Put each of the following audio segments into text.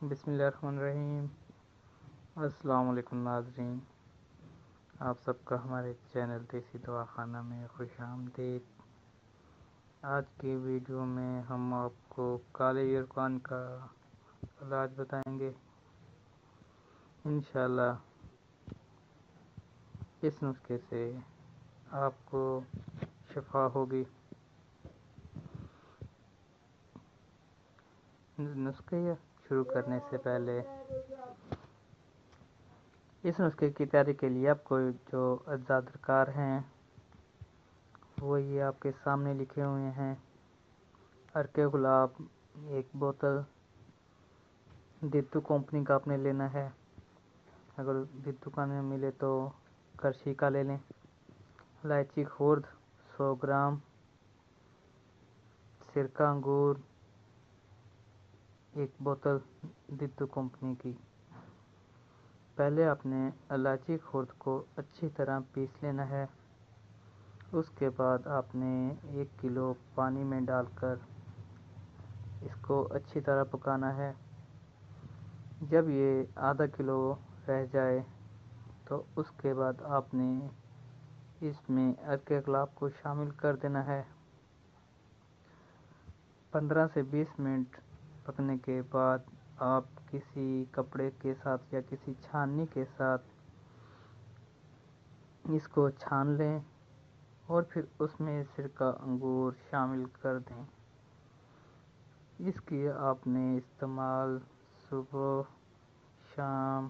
بسم اللہ الرحمن الرحیم۔ السلام علیکم ناظرین، آپ سب کا ہمارے چینل دیسی دوا خانہ میں خوش آمدید۔ آج کی ویڈیو میں ہم آپ کو کالے یرقان کا علاج بتائیں گے۔ انشاءاللہ اس نسخے سے آپ کو شفا ہوگی۔ نسخے شروع کرنے سے پہلے اس نسخے کی تیاری کے لیے آپ کو جو اجزاء درکار ہیں وہ یہ آپ کے سامنے لکھے ہوئے ہیں۔ عرق گلاب 1 بوتل، دیتو کمپنی کا آپ نے لینا ہے، اگر دیتو کا نہ ملے تو کرشی کا لے لیں۔ الائچی خرد 100 گرام، سرکہ انگور 1 بوتل دیتو کمپنی کی۔ پہلے آپ نے الائچی خرد کو اچھی طرح پیس لینا ہے، اس کے بعد آپ نے 1 کلو پانی میں ڈال کر اس کو اچھی طرح پکانا ہے۔ جب یہ آدھا کلو رہ جائے تو اس کے بعد آپ نے اس میں عرق گلاب کو شامل کر دینا ہے۔ 15 سے 20 منٹ پکنے کے بعد آپ کسی کپڑے کے ساتھ یا کسی چھاننی کے ساتھ اس کو چھان لیں اور پھر اس میں سرکہ انگور شامل کر دیں۔ اس کی آپ نے استعمال صبح، شام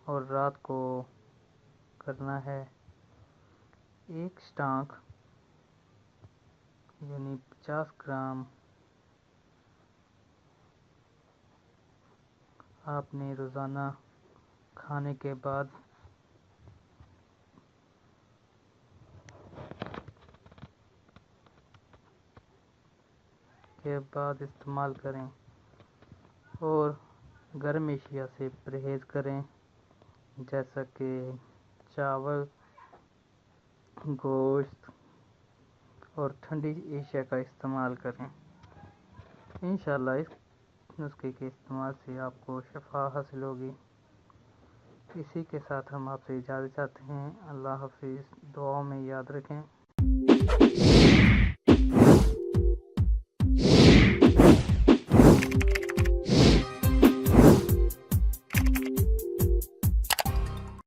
اور رات کو کرنا ہے۔ 1 سٹانک یعنی 50 گرام آپ نے روزانہ کھانے کے بعد استعمال کریں اور گرم اشیاء سے پرہیز کریں، جیسا کہ چاول، گوشت اور ٹھنڈی اشیاء کا استعمال کریں۔ انشاءاللہ اس نسخے کے استعمال سے آپ کو شفا حاصل ہوگی۔ اسی کے ساتھ ہم آپ سے اجازت چاہتے ہیں۔ اللہ حافظ، دعاؤں میں یاد رکھیں۔